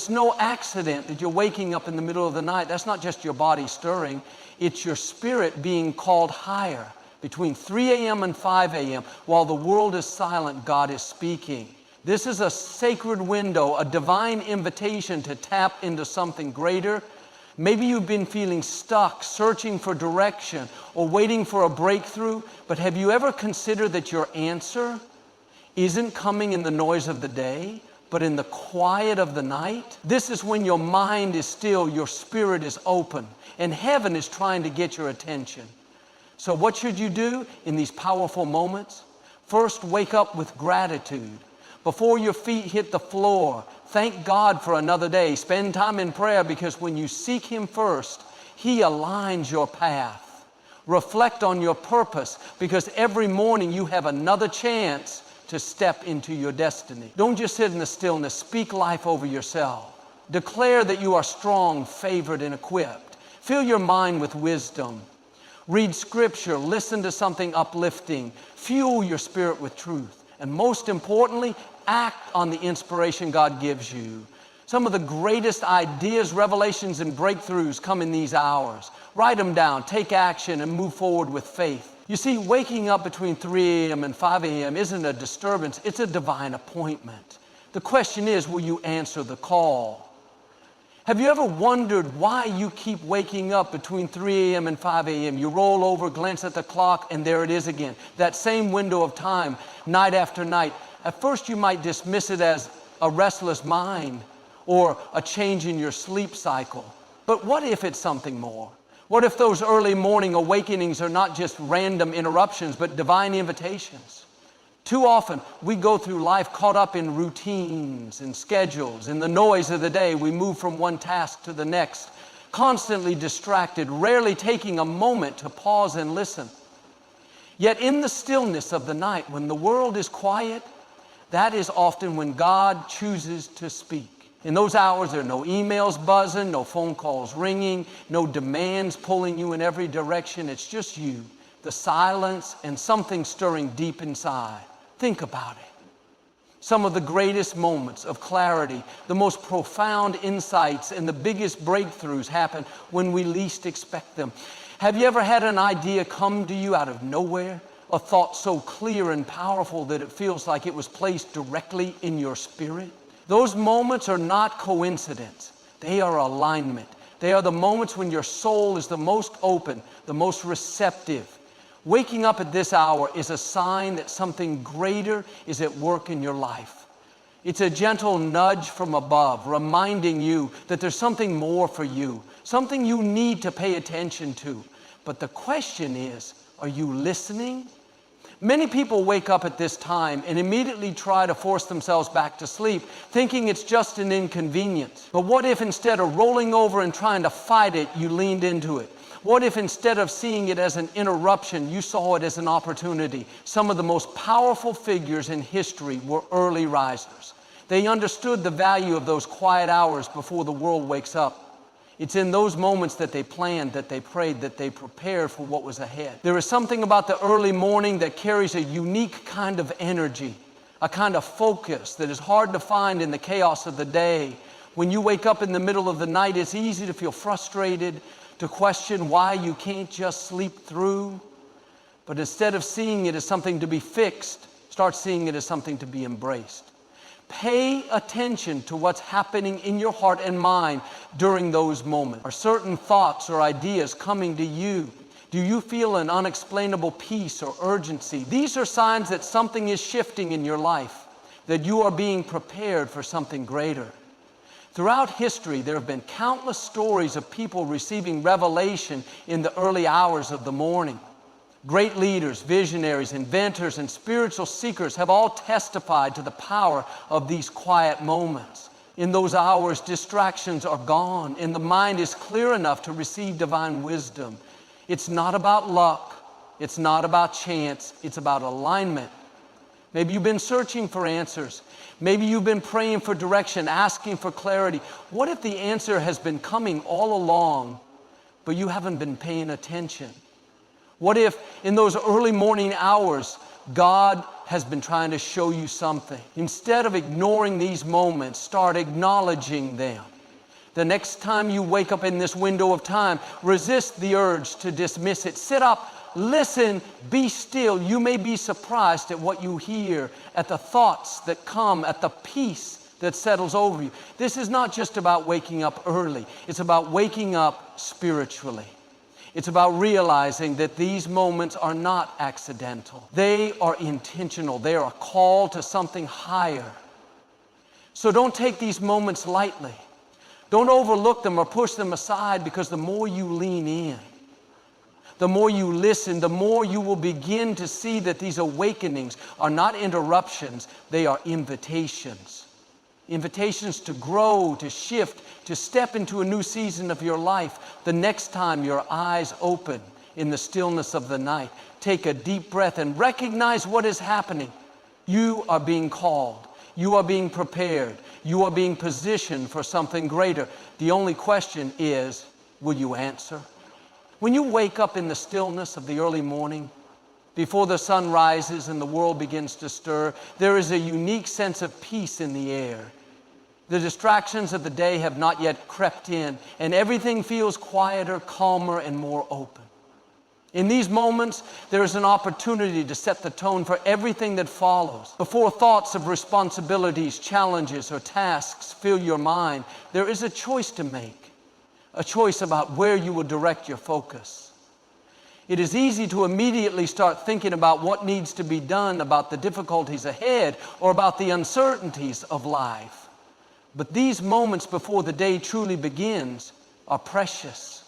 it's no accident that you're waking up in the middle of the night. That's not just your body stirring. It's your spirit being called higher. Between 3 a.m. and 5 a.m., while the world is silent, God is speaking. This is a sacred window, a divine invitation to tap into something greater. Maybe you've been feeling stuck, searching for direction, or waiting for a breakthrough, but have you ever considered that your answer isn't coming in the noise of the day, but in the quiet of the night? This is when your mind is still, your spirit is open, and heaven is trying to get your attention. So what should you do in these powerful moments? First, wake up with gratitude. Before your feet hit the floor, thank God for another day. Spend time in prayer, because when you seek Him first, He aligns your path. Reflect on your purpose, because every morning you have another chance to step into your destiny. Don't just sit in the stillness. Speak life over yourself. Declare that you are strong, favored, and equipped. Fill your mind with wisdom. Read scripture, listen to something uplifting, fuel your spirit with truth, and most importantly, act on the inspiration God gives you. Some of the greatest ideas, revelations, and breakthroughs come in these hours. Write them down, take action, and move forward with faith. You see, waking up between 3 a.m. and 5 a.m. isn't a disturbance, it's a divine appointment. The question is, will you answer the call? Have you ever wondered why you keep waking up between 3 a.m. and 5 a.m.? You roll over, glance at the clock, and there it is again. That same window of time, night after night. At first you might dismiss it as a restless mind or a change in your sleep cycle. But what if it's something more? What if those early morning awakenings are not just random interruptions, but divine invitations? Too often, we go through life caught up in routines and schedules. In the noise of the day, we move from one task to the next, constantly distracted, rarely taking a moment to pause and listen. Yet in the stillness of the night, when the world is quiet, that is often when God chooses to speak. In those hours, there are no emails buzzing, no phone calls ringing, no demands pulling you in every direction. It's just you, the silence, and something stirring deep inside. Think about it. Some of the greatest moments of clarity, the most profound insights, and the biggest breakthroughs happen when we least expect them. Have you ever had an idea come to you out of nowhere? A thought so clear and powerful that it feels like it was placed directly in your spirit? Those moments are not coincidence. They are alignment. They are the moments when your soul is the most open, the most receptive. Waking up at this hour is a sign that something greater is at work in your life. It's a gentle nudge from above, reminding you that there's something more for you, something you need to pay attention to. But the question is, are you listening? Many people wake up at this time and immediately try to force themselves back to sleep, thinking it's just an inconvenience. But what if instead of rolling over and trying to fight it, you leaned into it? What if instead of seeing it as an interruption, you saw it as an opportunity? Some of the most powerful figures in history were early risers. They understood the value of those quiet hours before the world wakes up. It's in those moments that they planned, that they prayed, that they prepared for what was ahead. There is something about the early morning that carries a unique kind of energy, a kind of focus that is hard to find in the chaos of the day. When you wake up in the middle of the night, it's easy to feel frustrated, to question why you can't just sleep through. But instead of seeing it as something to be fixed, start seeing it as something to be embraced. Pay attention to what's happening in your heart and mind during those moments. Are certain thoughts or ideas coming to you? Do you feel an unexplainable peace or urgency? These are signs that something is shifting in your life, that you are being prepared for something greater. Throughout history, there have been countless stories of people receiving revelation in the early hours of the morning. Great leaders, visionaries, inventors, and spiritual seekers have all testified to the power of these quiet moments. In those hours, distractions are gone, and the mind is clear enough to receive divine wisdom. It's not about luck. It's not about chance. It's about alignment. Maybe you've been searching for answers. Maybe you've been praying for direction, asking for clarity. What if the answer has been coming all along, but you haven't been paying attention? What if in those early morning hours, God has been trying to show you something? Instead of ignoring these moments, start acknowledging them. The next time you wake up in this window of time, resist the urge to dismiss it. Sit up, listen, be still. You may be surprised at what you hear, at the thoughts that come, at the peace that settles over you. This is not just about waking up early. It's about waking up spiritually. It's about realizing that these moments are not accidental. They are intentional. They are a call to something higher. So don't take these moments lightly. Don't overlook them or push them aside, because the more you lean in, the more you listen, the more you will begin to see that these awakenings are not interruptions, they are invitations. Invitations to grow, to shift, to step into a new season of your life. The next time your eyes open in the stillness of the night, take a deep breath and recognize what is happening. You are being called. You are being prepared. You are being positioned for something greater. The only question is, will you answer? When you wake up in the stillness of the early morning, before the sun rises and the world begins to stir, there is a unique sense of peace in the air. The distractions of the day have not yet crept in, and everything feels quieter, calmer, and more open. In these moments, there is an opportunity to set the tone for everything that follows. Before thoughts of responsibilities, challenges, or tasks fill your mind, there is a choice to make, a choice about where you will direct your focus. It is easy to immediately start thinking about what needs to be done, about the difficulties ahead, or about the uncertainties of life. But these moments before the day truly begins are precious.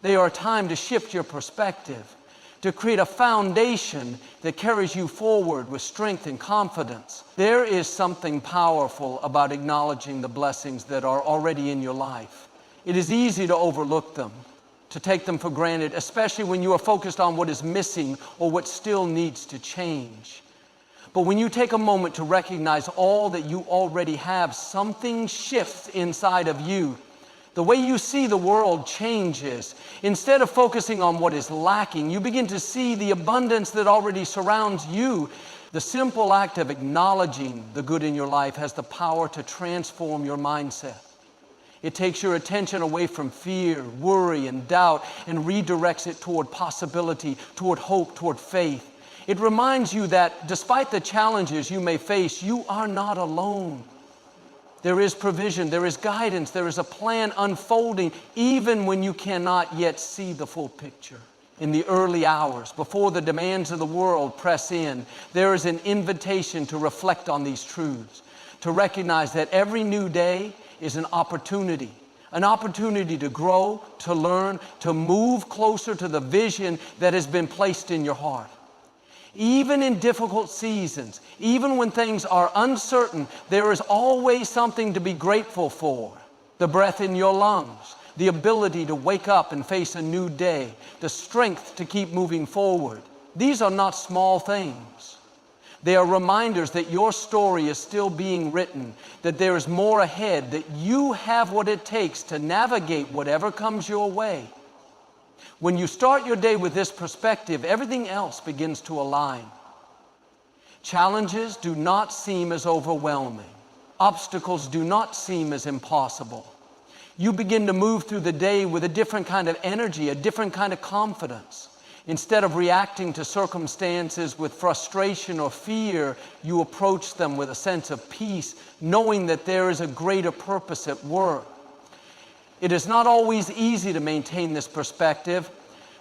They are a time to shift your perspective, to create a foundation that carries you forward with strength and confidence. There is something powerful about acknowledging the blessings that are already in your life. It is easy to overlook them, to take them for granted, especially when you are focused on what is missing or what still needs to change. But when you take a moment to recognize all that you already have, something shifts inside of you. The way you see the world changes. Instead of focusing on what is lacking, you begin to see the abundance that already surrounds you. The simple act of acknowledging the good in your life has the power to transform your mindset. It takes your attention away from fear, worry, and doubt and redirects it toward possibility, toward hope, toward faith. It reminds you that despite the challenges you may face, you are not alone. There is provision, there is guidance, there is a plan unfolding, even when you cannot yet see the full picture. In the early hours, before the demands of the world press in, there is an invitation to reflect on these truths, to recognize that every new day is an opportunity to grow, to learn, to move closer to the vision that has been placed in your heart. Even in difficult seasons, even when things are uncertain, there is always something to be grateful for. The breath in your lungs, the ability to wake up and face a new day, the strength to keep moving forward. These are not small things. They are reminders that your story is still being written, that there is more ahead, that you have what it takes to navigate whatever comes your way. When you start your day with this perspective, everything else begins to align. Challenges do not seem as overwhelming. Obstacles do not seem as impossible. You begin to move through the day with a different kind of energy, a different kind of confidence. Instead of reacting to circumstances with frustration or fear, you approach them with a sense of peace, knowing that there is a greater purpose at work. It is not always easy to maintain this perspective.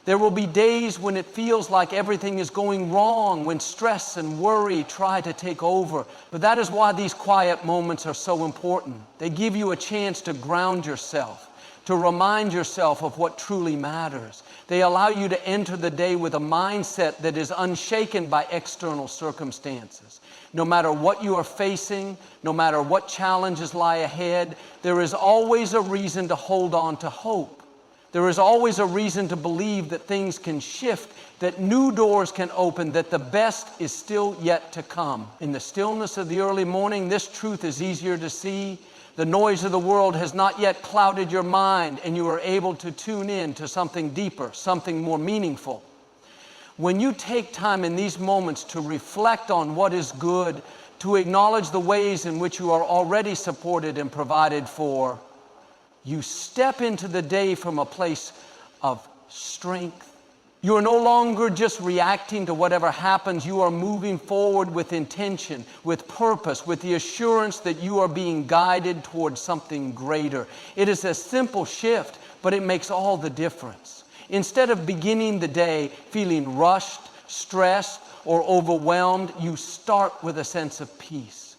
There will be days when it feels like everything is going wrong, when stress and worry try to take over. But that is why these quiet moments are so important. They give you a chance to ground yourself, to remind yourself of what truly matters. They allow you to enter the day with a mindset that is unshaken by external circumstances. No matter what you are facing, no matter what challenges lie ahead, there is always a reason to hold on to hope. There is always a reason to believe that things can shift, that new doors can open, that the best is still yet to come. In the stillness of the early morning, this truth is easier to see. The noise of the world has not yet clouded your mind, and you are able to tune in to something deeper, something more meaningful. When you take time in these moments to reflect on what is good, to acknowledge the ways in which you are already supported and provided for, you step into the day from a place of strength. You are no longer just reacting to whatever happens. You are moving forward with intention, with purpose, with the assurance that you are being guided towards something greater. It is a simple shift, but it makes all the difference. Instead of beginning the day feeling rushed, stressed, or overwhelmed, you start with a sense of peace.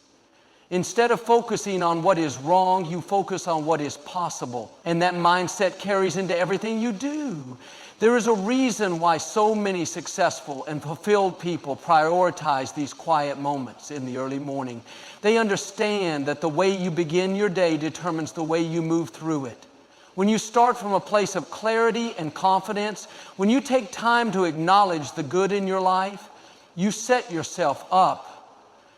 Instead of focusing on what is wrong, you focus on what is possible. And that mindset carries into everything you do. There is a reason why so many successful and fulfilled people prioritize these quiet moments in the early morning. They understand that the way you begin your day determines the way you move through it. When you start from a place of clarity and confidence, when you take time to acknowledge the good in your life, you set yourself up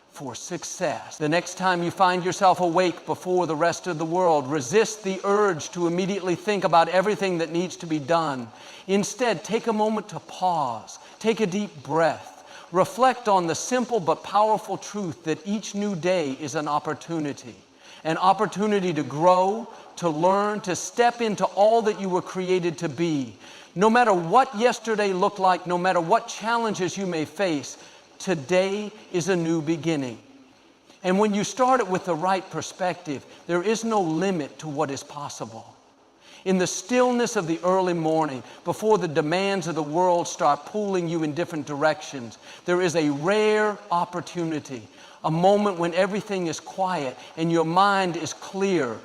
for success. The next time you find yourself awake before the rest of the world, resist the urge to immediately think about everything that needs to be done. Instead, take a moment to pause, take a deep breath, reflect on the simple but powerful truth that each new day is an opportunity to grow, to learn, to step into all that you were created to be. No matter what yesterday looked like, no matter what challenges you may face, today is a new beginning. And when you start it with the right perspective, there is no limit to what is possible. In the stillness of the early morning, before the demands of the world start pulling you in different directions, there is a rare opportunity, a moment when everything is quiet and your mind is clear.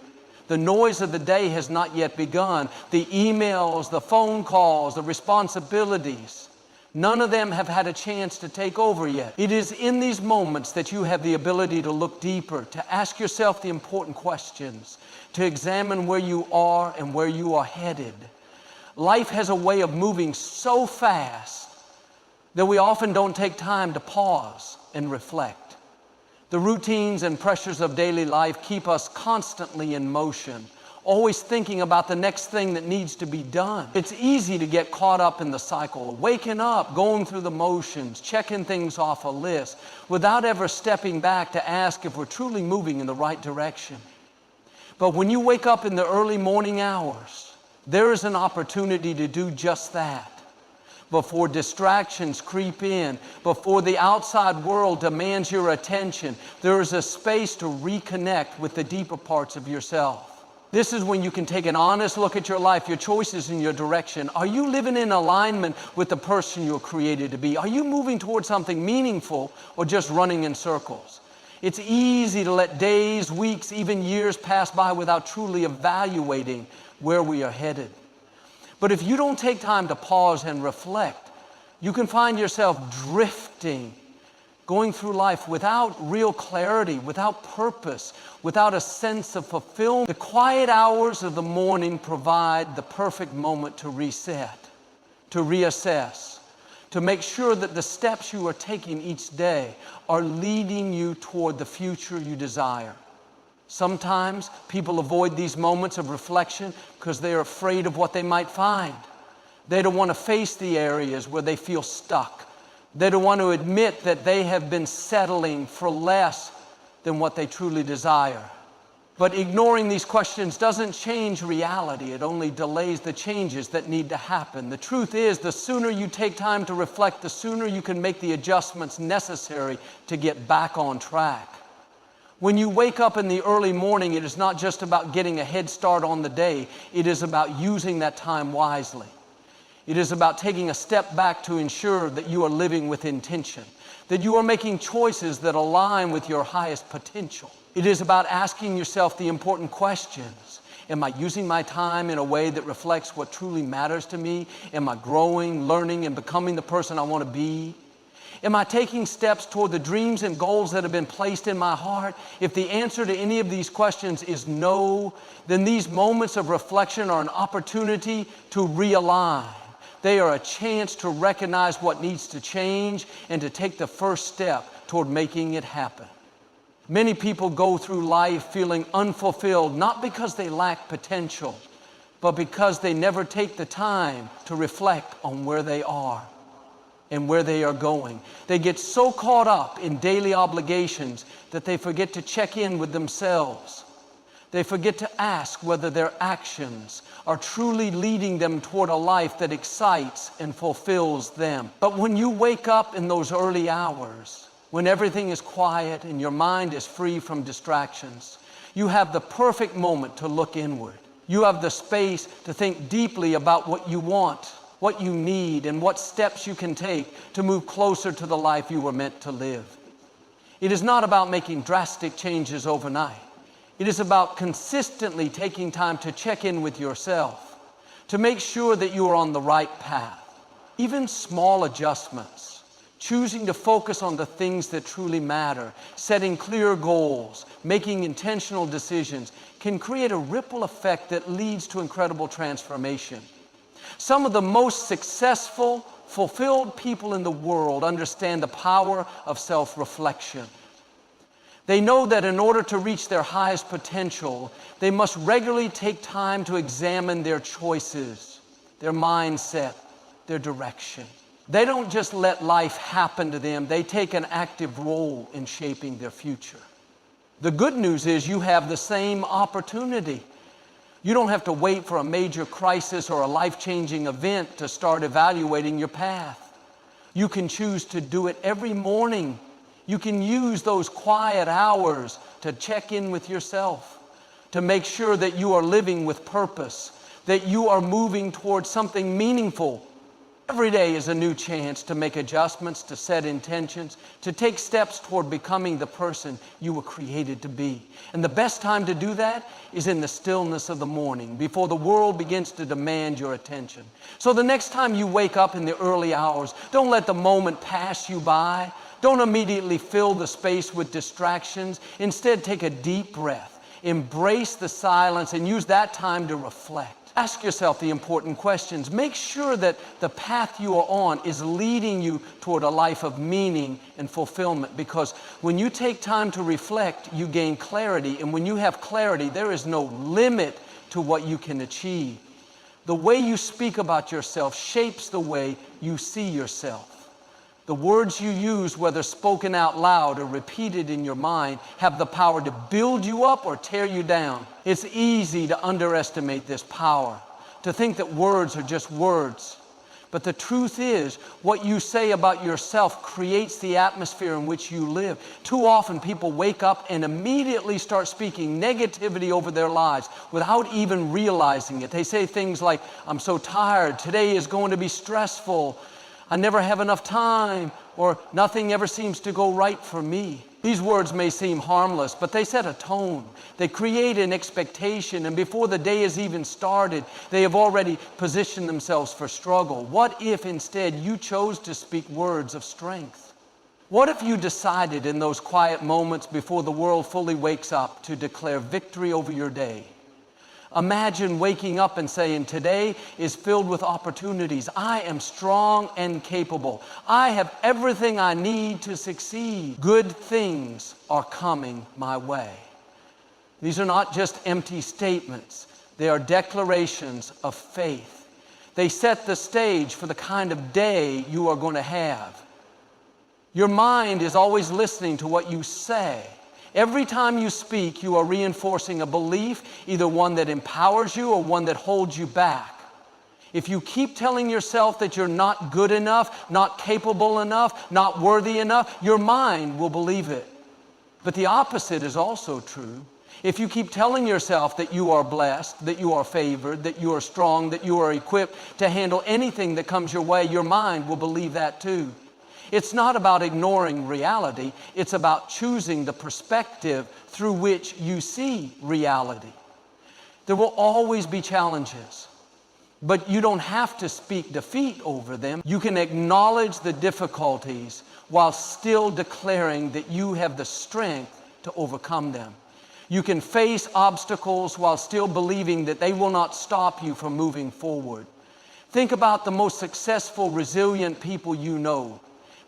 The noise of the day has not yet begun. The emails, the phone calls, the responsibilities, none of them have had a chance to take over yet. It is in these moments that you have the ability to look deeper, to ask yourself the important questions, to examine where you are and where you are headed. Life has a way of moving so fast that we often don't take time to pause and reflect. The routines and pressures of daily life keep us constantly in motion, always thinking about the next thing that needs to be done. It's easy to get caught up in the cycle, waking up, going through the motions, checking things off a list, without ever stepping back to ask if we're truly moving in the right direction. But when you wake up in the early morning hours, there is an opportunity to do just that. Before distractions creep in, before the outside world demands your attention, there is a space to reconnect with the deeper parts of yourself. This is when you can take an honest look at your life, your choices, and your direction. Are you living in alignment with the person you're created to be? Are you moving towards something meaningful or just running in circles? It's easy to let days, weeks, even years pass by without truly evaluating where we are headed. But if you don't take time to pause and reflect, you can find yourself drifting, going through life without real clarity, without purpose, without a sense of fulfillment. The quiet hours of the morning provide the perfect moment to reset, to reassess, to make sure that the steps you are taking each day are leading you toward the future you desire. Sometimes people avoid these moments of reflection because they are afraid of what they might find. They don't want to face the areas where they feel stuck. They don't want to admit that they have been settling for less than what they truly desire. But ignoring these questions doesn't change reality. It only delays the changes that need to happen. The truth is, the sooner you take time to reflect, the sooner you can make the adjustments necessary to get back on track. When you wake up in the early morning, it is not just about getting a head start on the day. It is about using that time wisely. It is about taking a step back to ensure that you are living with intention, that you are making choices that align with your highest potential. It is about asking yourself the important questions. Am I using my time in a way that reflects what truly matters to me? Am I growing, learning, and becoming the person I want to be? Am I taking steps toward the dreams and goals that have been placed in my heart? If the answer to any of these questions is no, then these moments of reflection are an opportunity to realign. They are a chance to recognize what needs to change and to take the first step toward making it happen. Many people go through life feeling unfulfilled, not because they lack potential, but because they never take the time to reflect on where they are. and where they are going. They get so caught up in daily obligations that they forget to check in with themselves. They forget to ask whether their actions are truly leading them toward a life that excites and fulfills them. But when you wake up in those early hours, when everything is quiet and your mind is free from distractions, you have the perfect moment to look inward. You have the space to think deeply about what you want, what you need, and what steps you can take to move closer to the life you were meant to live. It is not about making drastic changes overnight. It is about consistently taking time to check in with yourself, to make sure that you are on the right path. Even small adjustments, choosing to focus on the things that truly matter, setting clear goals, making intentional decisions, can create a ripple effect that leads to incredible transformation. Some of the most successful, fulfilled people in the world understand the power of self-reflection. They know that in order to reach their highest potential, they must regularly take time to examine their choices, their mindset, their direction. They don't just let life happen to them, they take an active role in shaping their future. The good news is you have the same opportunity. You don't have to wait for a major crisis or a life-changing event to start evaluating your path. You can choose to do it every morning. You can use those quiet hours to check in with yourself, to make sure that you are living with purpose, that you are moving towards something meaningful. Every day is a new chance to make adjustments, to set intentions, to take steps toward becoming the person you were created to be. And the best time to do that is in the stillness of the morning, before the world begins to demand your attention. So the next time you wake up in the early hours, don't let the moment pass you by. Don't immediately fill the space with distractions. Instead, take a deep breath, embrace the silence, and use that time to reflect. Ask yourself the important questions. Make sure that the path you are on is leading you toward a life of meaning and fulfillment, because when you take time to reflect, you gain clarity, and when you have clarity, there is no limit to what you can achieve. The way you speak about yourself shapes the way you see yourself. The words you use, whether spoken out loud or repeated in your mind, have the power to build you up or tear you down. It's easy to underestimate this power, to think that words are just words. But the truth is, what you say about yourself creates the atmosphere in which you live. Too often people wake up and immediately start speaking negativity over their lives without even realizing it. They say things like, "I'm so tired, today is going to be stressful, I never have enough time," or "nothing ever seems to go right for me." These words may seem harmless, but they set a tone. They create an expectation, and before the day has even started, they have already positioned themselves for struggle. What if instead you chose to speak words of strength? What if you decided in those quiet moments before the world fully wakes up to declare victory over your day? Imagine waking up and saying, "Today is filled with opportunities. I am strong and capable. I have everything I need to succeed. Good things are coming my way." These are not just empty statements. They are declarations of faith. They set the stage for the kind of day you are going to have. Your mind is always listening to what you say. Every time you speak, you are reinforcing a belief, either one that empowers you or one that holds you back. If you keep telling yourself that you're not good enough, not capable enough, not worthy enough, your mind will believe it. But the opposite is also true. If you keep telling yourself that you are blessed, that you are favored, that you are strong, that you are equipped to handle anything that comes your way, your mind will believe that too. It's not about ignoring reality. It's about choosing the perspective through which you see reality. There will always be challenges, but you don't have to speak defeat over them. You can acknowledge the difficulties while still declaring that you have the strength to overcome them. You can face obstacles while still believing that they will not stop you from moving forward. Think about the most successful, resilient people you know.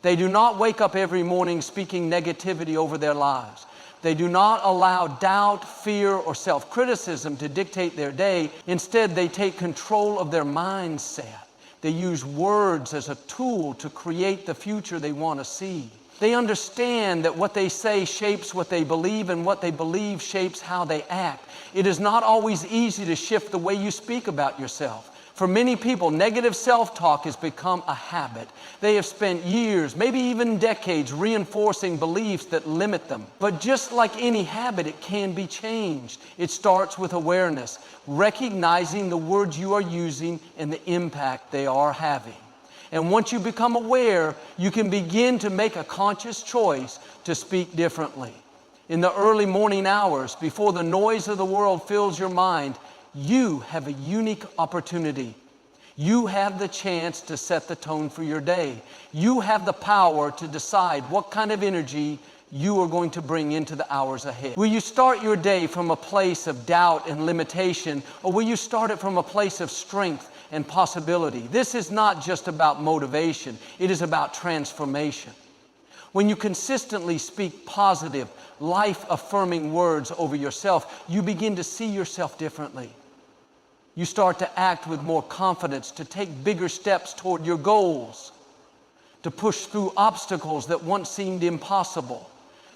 They do not wake up every morning speaking negativity over their lives. They do not allow doubt, fear, or self-criticism to dictate their day. Instead, they take control of their mindset. They use words as a tool to create the future they want to see. They understand that what they say shapes what they believe, and what they believe shapes how they act. It is not always easy to shift the way you speak about yourself. For many people, negative self-talk has become a habit. They have spent years, maybe even decades, reinforcing beliefs that limit them. But just like any habit, it can be changed. It starts with awareness, recognizing the words you are using and the impact they are having. And once you become aware, you can begin to make a conscious choice to speak differently. In the early morning hours, before the noise of the world fills your mind, you have a unique opportunity. You have the chance to set the tone for your day. You have the power to decide what kind of energy you are going to bring into the hours ahead. Will you start your day from a place of doubt and limitation, or will you start it from a place of strength and possibility? This is not just about motivation. It is about transformation. When you consistently speak positive, life-affirming words over yourself, you begin to see yourself differently. You start to act with more confidence, to take bigger steps toward your goals, to push through obstacles that once seemed impossible.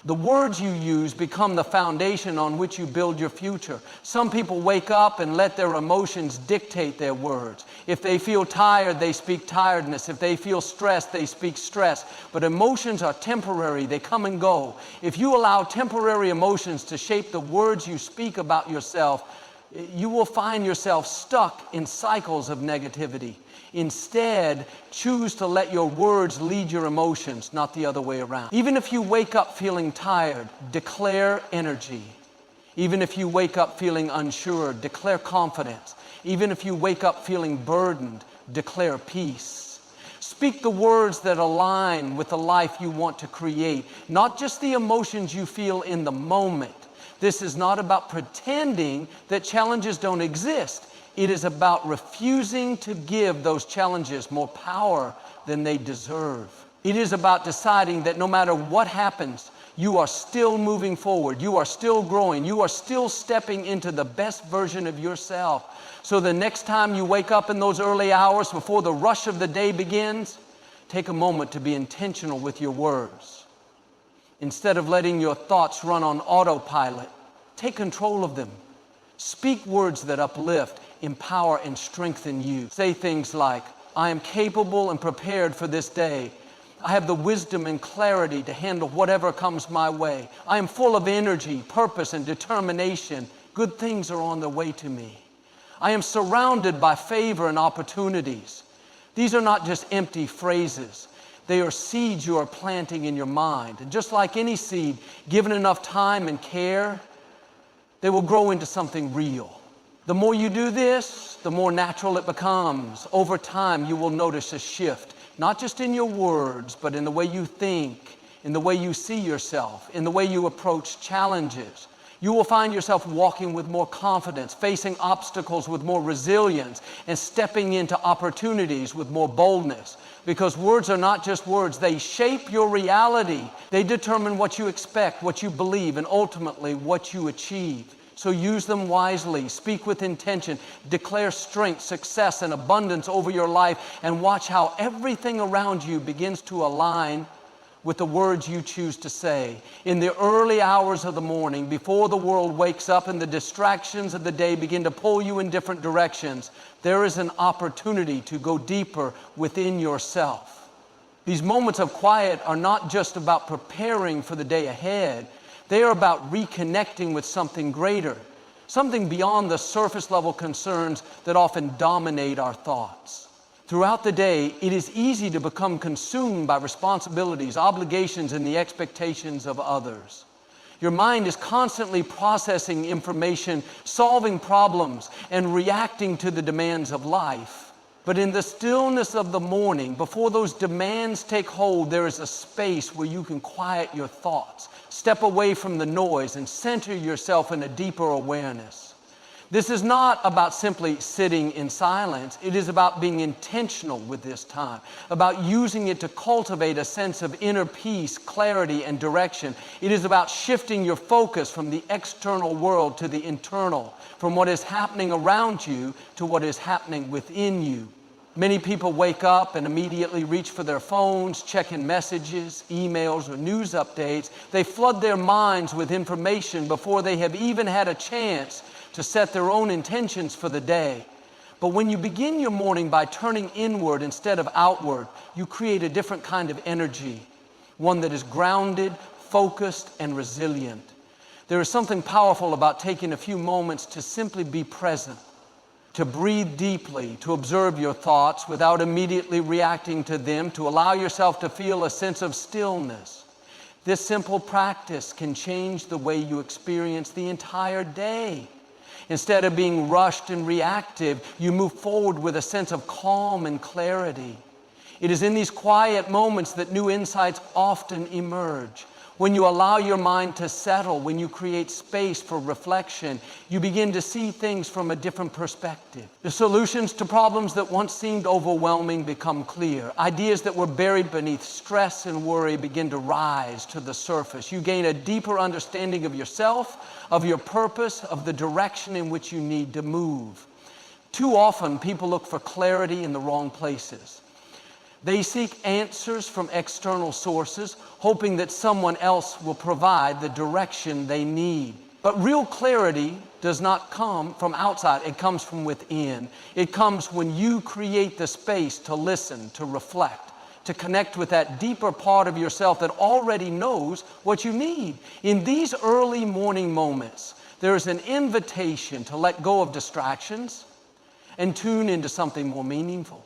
The words you use become the foundation on which you build your future. Some people wake up and let their emotions dictate their words. If they feel tired, they speak tiredness. If they feel stressed, they speak stress. But emotions are temporary. They come and go. If you allow temporary emotions to shape the words you speak about yourself, you will find yourself stuck in cycles of negativity. Instead, choose to let your words lead your emotions, not the other way around. Even if you wake up feeling tired, declare energy. Even if you wake up feeling unsure, declare confidence. Even if you wake up feeling burdened, declare peace. Speak the words that align with the life you want to create, not just the emotions you feel in the moment. This is not about pretending that challenges don't exist. It is about refusing to give those challenges more power than they deserve. It is about deciding that no matter what happens, you are still moving forward. You are still growing. You are still stepping into the best version of yourself. So the next time you wake up in those early hours before the rush of the day begins, take a moment to be intentional with your words. Instead of letting your thoughts run on autopilot, take control of them. Speak words that uplift, empower, and strengthen you. Say things like, I am capable and prepared for this day. I have the wisdom and clarity to handle whatever comes my way. I am full of energy, purpose, and determination. Good things are on their way to me. I am surrounded by favor and opportunities. These are not just empty phrases. They are seeds you are planting in your mind. And just like any seed, given enough time and care, they will grow into something real. The more you do this, the more natural it becomes. Over time, you will notice a shift, not just in your words, but in the way you think, in the way you see yourself, in the way you approach challenges. You will find yourself walking with more confidence, facing obstacles with more resilience, and stepping into opportunities with more boldness. Because words are not just words, they shape your reality. They determine what you expect, what you believe, and ultimately what you achieve. So use them wisely, speak with intention, declare strength, success, and abundance over your life, and watch how everything around you begins to align with the words you choose to say. In the early hours of the morning, before the world wakes up and the distractions of the day begin to pull you in different directions, there is an opportunity to go deeper within yourself. These moments of quiet are not just about preparing for the day ahead. They are about reconnecting with something greater, something beyond the surface level concerns that often dominate our thoughts. Throughout the day, it is easy to become consumed by responsibilities, obligations, and the expectations of others. Your mind is constantly processing information, solving problems, and reacting to the demands of life. But in the stillness of the morning, before those demands take hold, there is a space where you can quiet your thoughts, step away from the noise, and center yourself in a deeper awareness. This is not about simply sitting in silence. It is about being intentional with this time, about using it to cultivate a sense of inner peace, clarity, and direction. It is about shifting your focus from the external world to the internal, from what is happening around you to what is happening within you. Many people wake up and immediately reach for their phones, checking messages, emails, or news updates. They flood their minds with information before they have even had a chance to set their own intentions for the day. But when you begin your morning by turning inward instead of outward, you create a different kind of energy, one that is grounded, focused, and resilient. There is something powerful about taking a few moments to simply be present, to breathe deeply, to observe your thoughts without immediately reacting to them, to allow yourself to feel a sense of stillness. This simple practice can change the way you experience the entire day. Instead of being rushed and reactive, you move forward with a sense of calm and clarity. It is in these quiet moments that new insights often emerge. When you allow your mind to settle, when you create space for reflection, you begin to see things from a different perspective. The solutions to problems that once seemed overwhelming become clear. Ideas that were buried beneath stress and worry begin to rise to the surface. You gain a deeper understanding of yourself, of your purpose, of the direction in which you need to move. Too often, people look for clarity in the wrong places. They seek answers from external sources, hoping that someone else will provide the direction they need. But real clarity does not come from outside. It comes from within. It comes when you create the space to listen, to reflect, to connect with that deeper part of yourself that already knows what you need. In these early morning moments, there is an invitation to let go of distractions and tune into something more meaningful.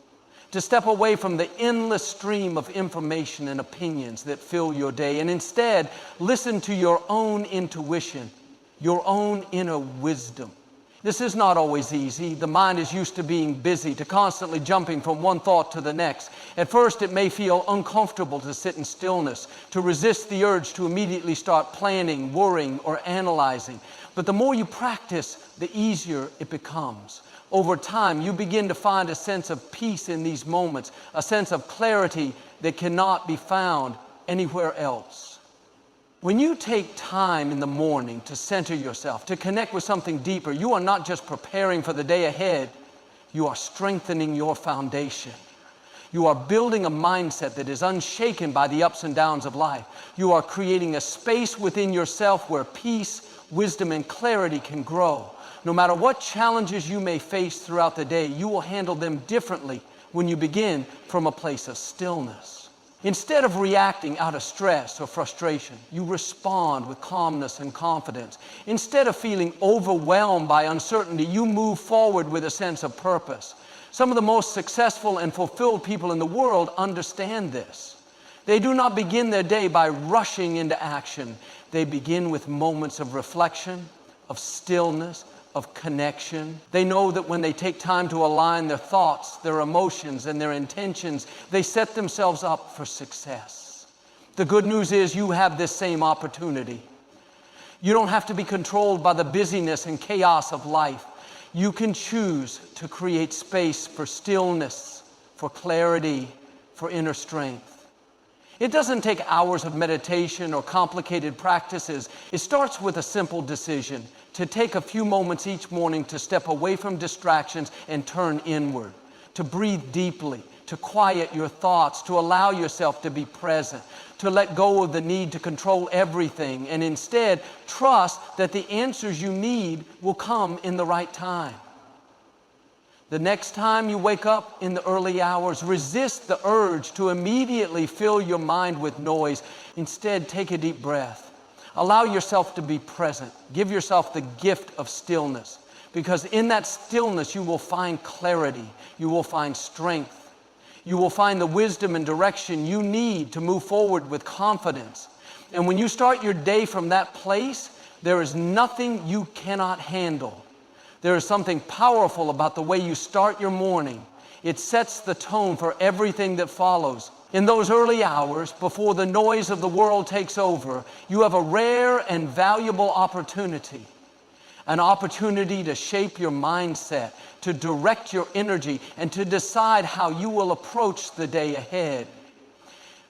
To step away from the endless stream of information and opinions that fill your day, and instead listen to your own intuition, your own inner wisdom. This is not always easy. The mind is used to being busy, to constantly jumping from one thought to the next. At first, it may feel uncomfortable to sit in stillness, to resist the urge to immediately start planning, worrying, or analyzing. But the more you practice, the easier it becomes. Over time, you begin to find a sense of peace in these moments, a sense of clarity that cannot be found anywhere else. When you take time in the morning to center yourself, to connect with something deeper, you are not just preparing for the day ahead, you are strengthening your foundation. You are building a mindset that is unshaken by the ups and downs of life. You are creating a space within yourself where peace, wisdom, and clarity can grow. No matter what challenges you may face throughout the day, you will handle them differently when you begin from a place of stillness. Instead of reacting out of stress or frustration, you respond with calmness and confidence. Instead of feeling overwhelmed by uncertainty, you move forward with a sense of purpose. Some of the most successful and fulfilled people in the world understand this. They do not begin their day by rushing into action. They begin with moments of reflection, of stillness, of connection. They know that when they take time to align their thoughts, their emotions, and their intentions, they set themselves up for success. The good news is you have this same opportunity. You don't have to be controlled by the busyness and chaos of life. You can choose to create space for stillness, for clarity, for inner strength. It doesn't take hours of meditation or complicated practices. It starts with a simple decision to take a few moments each morning to step away from distractions and turn inward, to breathe deeply, to quiet your thoughts, to allow yourself to be present, to let go of the need to control everything, and instead trust that the answers you need will come in the right time. The next time you wake up in the early hours, resist the urge to immediately fill your mind with noise. Instead, take a deep breath. Allow yourself to be present. Give yourself the gift of stillness, because in that stillness you will find clarity. You will find strength. You will find the wisdom and direction you need to move forward with confidence. And when you start your day from that place, there is nothing you cannot handle. There is something powerful about the way you start your morning. It sets the tone for everything that follows. In those early hours, before the noise of the world takes over, you have a rare and valuable opportunity. An opportunity to shape your mindset, to direct your energy, and to decide how you will approach the day ahead.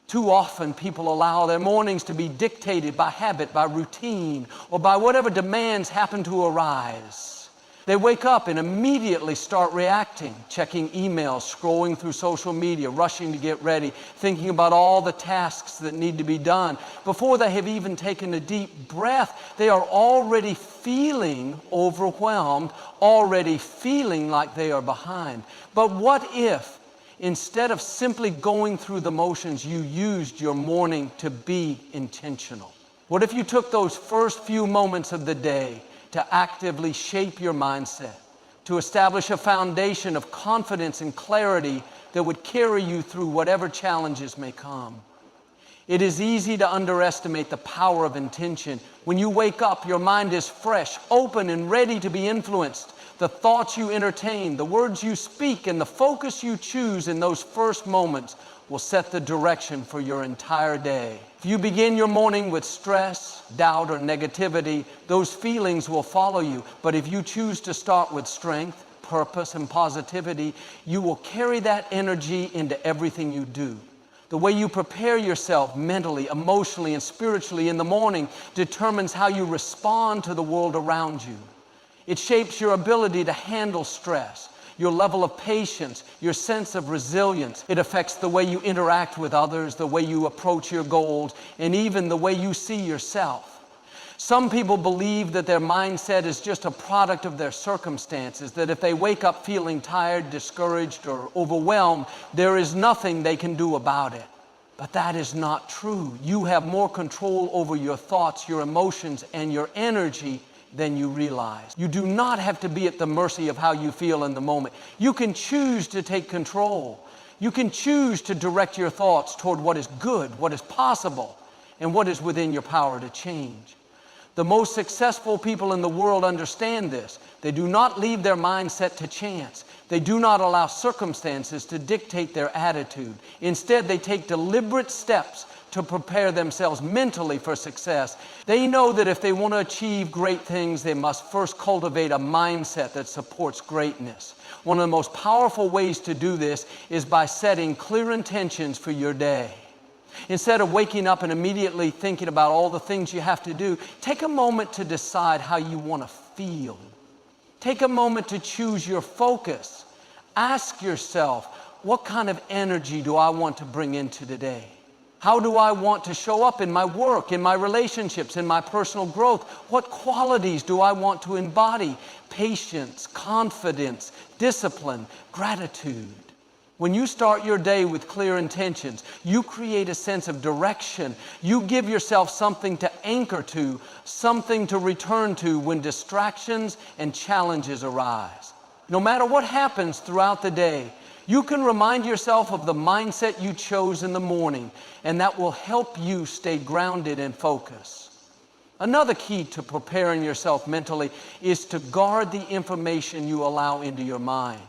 Too often, people allow their mornings to be dictated by habit, by routine, or by whatever demands happen to arise. They wake up and immediately start reacting, checking emails, scrolling through social media, rushing to get ready, thinking about all the tasks that need to be done. Before they have even taken a deep breath, they are already feeling overwhelmed, already feeling like they are behind. But what if, instead of simply going through the motions, you used your morning to be intentional? What if you took those first few moments of the day to actively shape your mindset, to establish a foundation of confidence and clarity that would carry you through whatever challenges may come? It is easy to underestimate the power of intention. When you wake up, your mind is fresh, open, and ready to be influenced. The thoughts you entertain, the words you speak, and the focus you choose in those first moments will set the direction for your entire day. If you begin your morning with stress, doubt, or negativity, those feelings will follow you. But if you choose to start with strength, purpose, and positivity, you will carry that energy into everything you do. The way you prepare yourself mentally, emotionally, and spiritually in the morning determines how you respond to the world around you. It shapes your ability to handle stress, your level of patience, your sense of resilience. It affects the way you interact with others, the way you approach your goals, and even the way you see yourself. Some people believe that their mindset is just a product of their circumstances, that if they wake up feeling tired, discouraged, or overwhelmed, there is nothing they can do about it. But that is not true. You have more control over your thoughts, your emotions, and your energy than you realize. You do not have to be at the mercy of how you feel in the moment. You can choose to take control. You can choose to direct your thoughts toward what is good, what is possible, and what is within your power to change. The most successful people in the world understand this. They do not leave their mindset to chance. They do not allow circumstances to dictate their attitude. Instead, they take deliberate steps to prepare themselves mentally for success. They know that if they want to achieve great things, they must first cultivate a mindset that supports greatness. One of the most powerful ways to do this is by setting clear intentions for your day. Instead of waking up and immediately thinking about all the things you have to do, take a moment to decide how you want to feel. Take a moment to choose your focus. Ask yourself, what kind of energy do I want to bring into today? How do I want to show up in my work, in my relationships, in my personal growth? What qualities do I want to embody? Patience, confidence, discipline, gratitude. When you start your day with clear intentions, you create a sense of direction. You give yourself something to anchor to, something to return to when distractions and challenges arise. No matter what happens throughout the day, you can remind yourself of the mindset you chose in the morning, and that will help you stay grounded and focused. Another key to preparing yourself mentally is to guard the information you allow into your mind.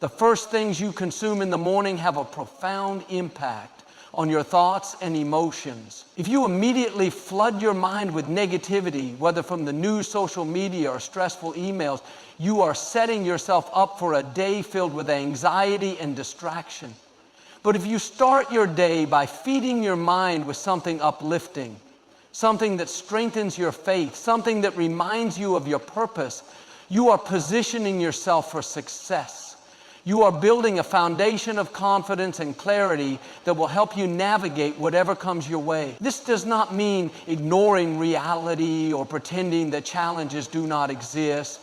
The first things you consume in the morning have a profound impact on your thoughts and emotions. If you immediately flood your mind with negativity, whether from the news, social media, or stressful emails, you are setting yourself up for a day filled with anxiety and distraction. But if you start your day by feeding your mind with something uplifting, something that strengthens your faith, something that reminds you of your purpose, you are positioning yourself for success. You are building a foundation of confidence and clarity that will help you navigate whatever comes your way. This does not mean ignoring reality or pretending that challenges do not exist.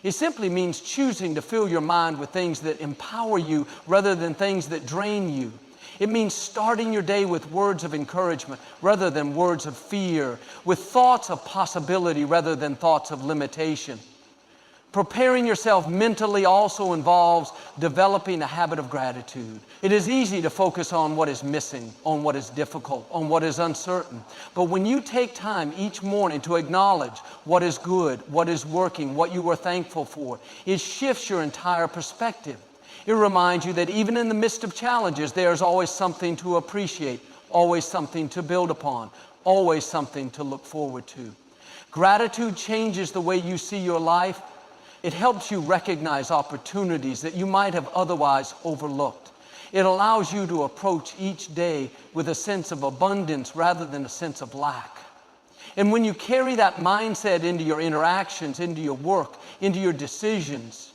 It simply means choosing to fill your mind with things that empower you rather than things that drain you. It means starting your day with words of encouragement rather than words of fear, with thoughts of possibility rather than thoughts of limitation. Preparing yourself mentally also involves developing a habit of gratitude. It is easy to focus on what is missing, on what is difficult, on what is uncertain. But when you take time each morning to acknowledge what is good, what is working, what you are thankful for, it shifts your entire perspective. It reminds you that even in the midst of challenges, there is always something to appreciate, always something to build upon, always something to look forward to. Gratitude changes the way you see your life. It helps you recognize opportunities that you might have otherwise overlooked. It allows you to approach each day with a sense of abundance rather than a sense of lack. And when you carry that mindset into your interactions, into your work, into your decisions,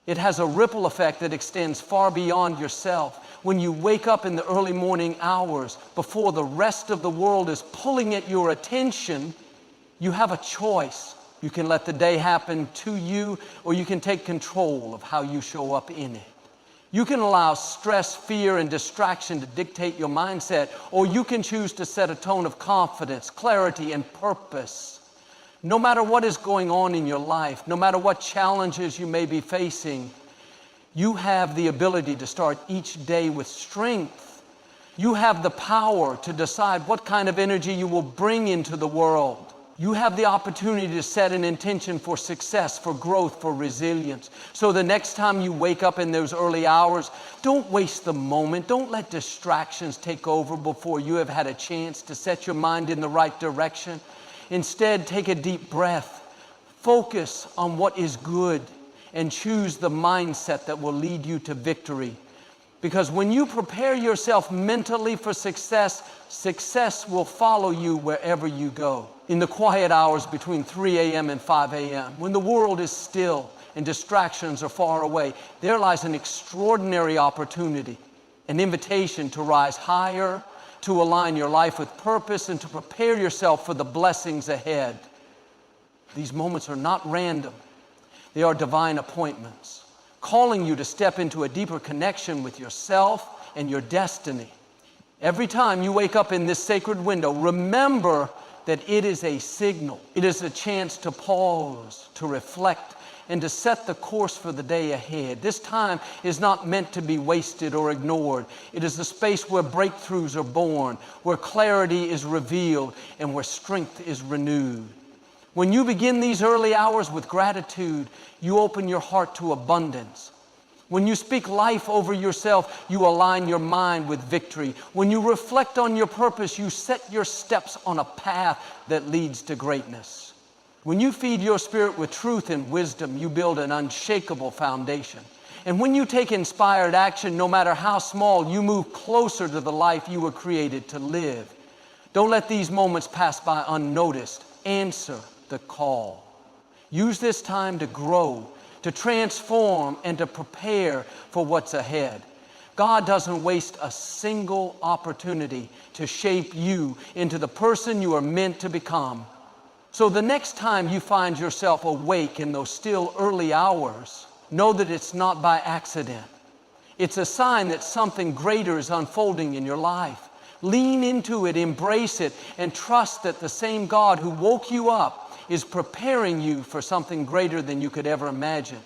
it has a ripple effect that extends far beyond yourself. When you wake up in the early morning hours before the rest of the world is pulling at your attention, you have a choice. You can let the day happen to you, or you can take control of how you show up in it. You can allow stress, fear, and distraction to dictate your mindset, or you can choose to set a tone of confidence, clarity, and purpose. No matter what is going on in your life, no matter what challenges you may be facing, you have the ability to start each day with strength. You have the power to decide what kind of energy you will bring into the world. You have the opportunity to set an intention for success, for growth, for resilience. So the next time you wake up in those early hours, don't waste the moment. Don't let distractions take over before you have had a chance to set your mind in the right direction. Instead, take a deep breath, focus on what is good, and choose the mindset that will lead you to victory. Because when you prepare yourself mentally for success, success will follow you wherever you go. In the quiet hours between 3 a.m. and 5 a.m., when the world is still and distractions are far away, there lies an extraordinary opportunity, an invitation to rise higher, to align your life with purpose, and to prepare yourself for the blessings ahead. These moments are not random. They are divine appointments, calling you to step into a deeper connection with yourself and your destiny. Every time you wake up in this sacred window, remember that it is a signal. It is a chance to pause, to reflect, and to set the course for the day ahead. This time is not meant to be wasted or ignored. It is the space where breakthroughs are born, where clarity is revealed, and where strength is renewed. When you begin these early hours with gratitude, you open your heart to abundance. When you speak life over yourself, you align your mind with victory. When you reflect on your purpose, you set your steps on a path that leads to greatness. When you feed your spirit with truth and wisdom, you build an unshakable foundation. And when you take inspired action, no matter how small, you move closer to the life you were created to live. Don't let these moments pass by unnoticed. Answer the call. Use this time to grow, to transform, and to prepare for what's ahead. God doesn't waste a single opportunity to shape you into the person you are meant to become. So the next time you find yourself awake in those still early hours, know that it's not by accident. It's a sign that something greater is unfolding in your life. Lean into it, embrace it, and trust that the same God who woke you up is preparing you for something greater than you could ever imagine.